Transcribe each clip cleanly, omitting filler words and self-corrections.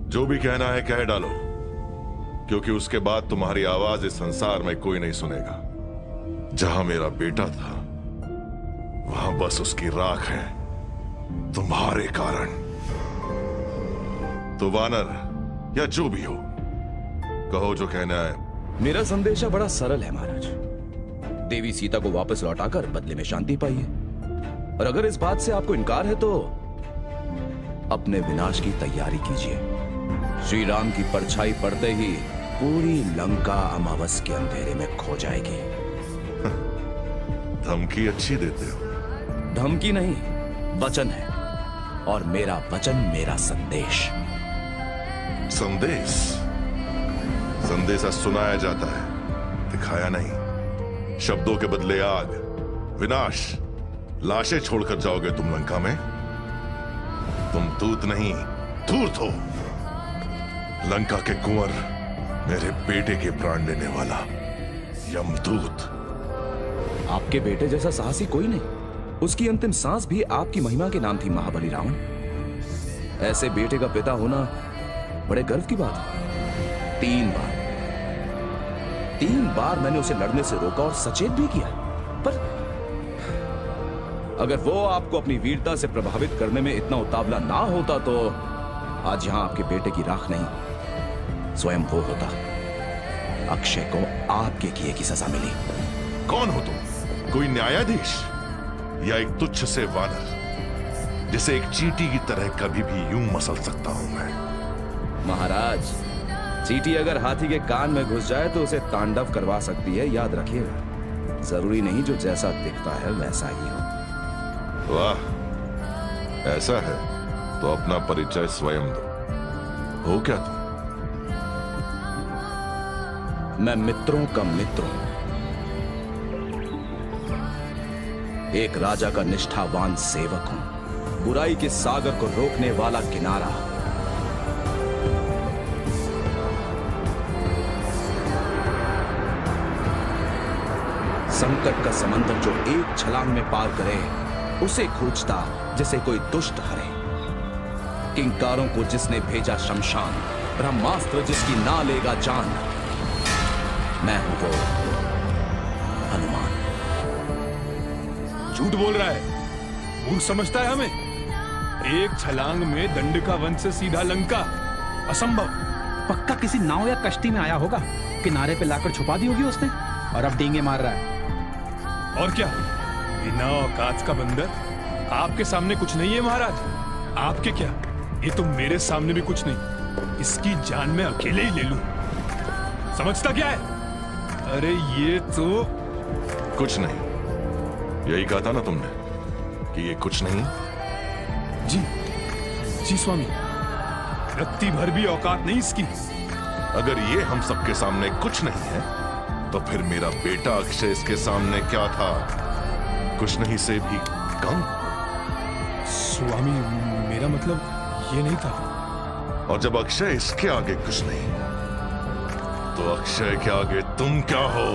जो भी कहना है कह डालो, क्योंकि उसके बाद तुम्हारी आवाज इस संसार में कोई नहीं सुनेगा। जहां मेरा बेटा था वहां बस उसकी राख है, तुम्हारे कारण। तो वानर या जो भी हो, कहो जो कहना है। मेरा संदेशा बड़ा सरल है महाराज। देवी सीता को वापस लौटाकर बदले में शांति पाइए, और अगर इस बात से आपको इनकार है तो अपने विनाश की तैयारी कीजिए। श्री राम की परछाई पड़ते ही पूरी लंका अमावस के अंधेरे में खो जाएगी। धमकी अच्छी देते हो। धमकी नहीं, वचन है, और मेरा वचन मेरा संदेश। संदेश? संदेशा सुनाया जाता है, दिखाया नहीं। शब्दों के बदले आग, विनाश, लाशें छोड़कर जाओगे तुम लंका में। तुम दूत नहीं, धूर्त हो। लंका के कुंवर, मेरे बेटे के प्राण लेने वाला यमदूत। आपके बेटे जैसा साहसी कोई नहीं। उसकी अंतिम सांस भी आपकी महिमा के नाम थी महाबली रावण। ऐसे बेटे का पिता होना बड़े गर्व की बात है। 3 बार मैंने उसे लड़ने से रोका और सचेत भी किया, पर अगर वो आपको अपनी वीरता से प्रभावित करने में इतना उतावला ना होता तो आज यहां आपके बेटे की राख नहीं, स्वयं वो होता। अक्षय को आपके किए की सजा मिली। कौन हो तुम? कोई न्यायाधीश या एक तुच्छ से वानर जिसे एक चींटी की तरह कभी भी यूं मसल सकता हूं मैं? महाराज, चींटी अगर हाथी के कान में घुस जाए तो उसे तांडव करवा सकती है, याद रखिएगा। जरूरी नहीं जो जैसा दिखता है वैसा ही हो। वाह, ऐसा है तो अपना परिचय स्वयं दो। हो क्या तुम? मैं मित्रों का मित्र हूं, एक राजा का निष्ठावान सेवक हूं, बुराई के सागर को रोकने वाला किनारा। संकट का समंदर जो एक छलांग में पार करे, उसे खोजता जिसे कोई दुष्ट हरे। किंकारों को जिसने भेजा शमशान, ब्रह्मास्त्र जिसकी ना लेगा जान। मैं हूं वो हनुमान। झूठ बोल रहा है, मूर्ख समझता है हमें। एक छलांग में दंडका वन से सीधा लंका, असंभव। पक्का किसी नाव या कश्ती में आया होगा, किनारे पे लाकर छुपा दी होगी उसने, और अब डींगे मार रहा है। और क्या, बिना औकात का बंदर। आपके सामने कुछ नहीं है महाराज। आपके क्या, ये तो मेरे सामने भी कुछ नहीं। इसकी जान मैं अकेले ही ले लूं। समझता क्या है? अरे ये तो कुछ नहीं। यही कहा था ना तुमने कि ये कुछ नहीं? जी जी स्वामी, रत्ती भर भी औकात नहीं इसकी। अगर ये हम सबके सामने कुछ नहीं है, तो फिर मेरा बेटा अक्षय इसके सामने क्या था? कुछ नहीं से भी कम। स्वामी, मेरा मतलब ये नहीं था। और जब अक्षय इसके आगे कुछ नहीं, तो अक्षय के आगे तुम क्या हो?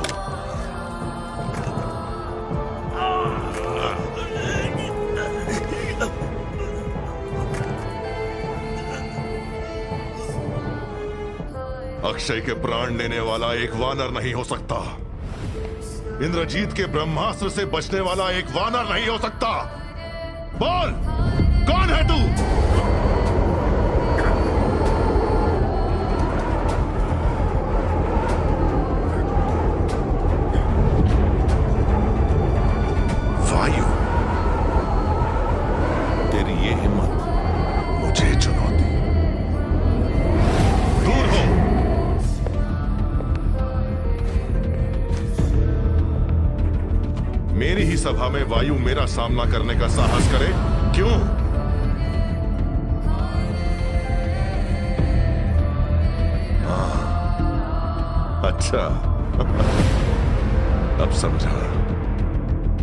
अक्षय के प्राण लेने वाला एक वानर नहीं हो सकता। इंद्रजीत के ब्रह्मास्त्र से बचने वाला एक वानर नहीं हो सकता। बोल, कौन है तू? वायु, तेरी ये हिम्मत मुझे चुनौती। दूर हो। मेरी ही सभा में वायु मेरा सामना करने का साहस करे? क्यों? अच्छा, अब समझा।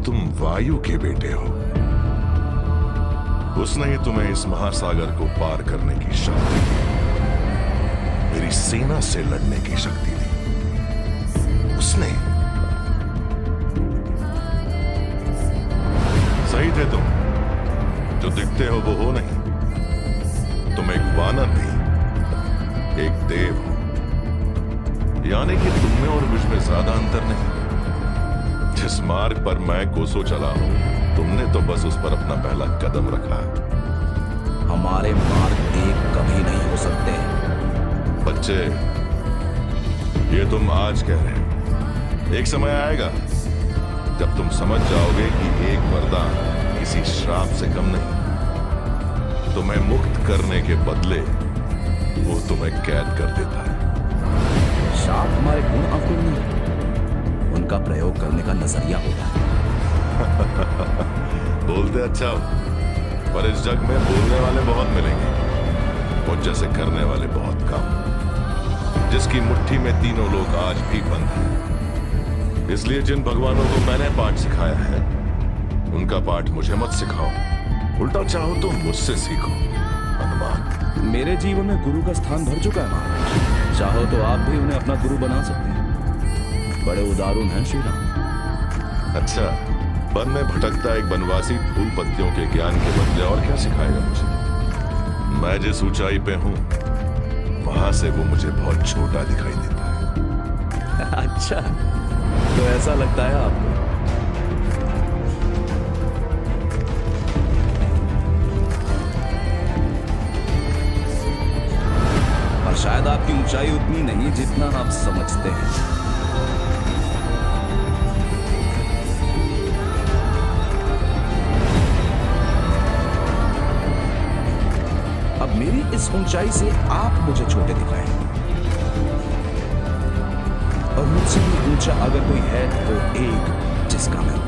तुम वायु के बेटे हो। उसने ही तुम्हें इस महासागर को पार करने की शक्ति दी, मेरी सेना से लड़ने की शक्ति दी उसने। सही थे तुम, जो दिखते हो वो हो नहीं। तुम एक वानर थी, एक देव हूं, यानी कि तुम में और मुझ में ज्यादा अंतर नहीं। जिस मार्ग पर मैं कोसों चला हूं, तुमने तो बस उस पर अपना पहला कदम रखा है। हमारे मार्ग एक कभी नहीं हो सकते। बच्चे, ये तुम आज कह रहे हो, एक समय आएगा जब तुम समझ जाओगे कि एक वरदान किसी श्राप से कम नहीं। तुम्हें मुक्त करने के बदले वो तुम्हें कैद कर देता है। शाप हमारे गुण अवगुण नहीं, उनका प्रयोग करने का नजरिया होता है। बोलते अच्छा हो, पर इस जग में बोलने वाले बहुत मिलेंगे, मुझ जैसे करने वाले बहुत कम। जिसकी मुट्ठी में तीनों लोग आज भी बंद हैं। इसलिए जिन भगवानों को मैंने पाठ सिखाया है, उनका पाठ मुझे मत सिखाओ, उल्टा चाहो तो मुझसे सीखो। हनुमान, मेरे जीवन में गुरु का स्थान भर चुका है महाराज। चाहो तो आप भी उन्हें अपना गुरु बना सकते हैं। बड़े उदारून हैं श्री राम। अच्छा, वन में भटकता एक बनवासी फूल पत्तियों के ज्ञान के बदले और क्या सिखाएगा मुझे? मैं जिस ऊंचाई पे हूं, वहां से वो मुझे बहुत छोटा दिखाई देता है। अच्छा, तो ऐसा लगता है आपको? और शायद आपकी ऊंचाई उतनी नहीं जितना आप समझते हैं। अब मेरी इस ऊंचाई से आप मुझे छोटे दिखाएं, और मुझसे भी ऊंचा अगर कोई है तो एक जिसका मैं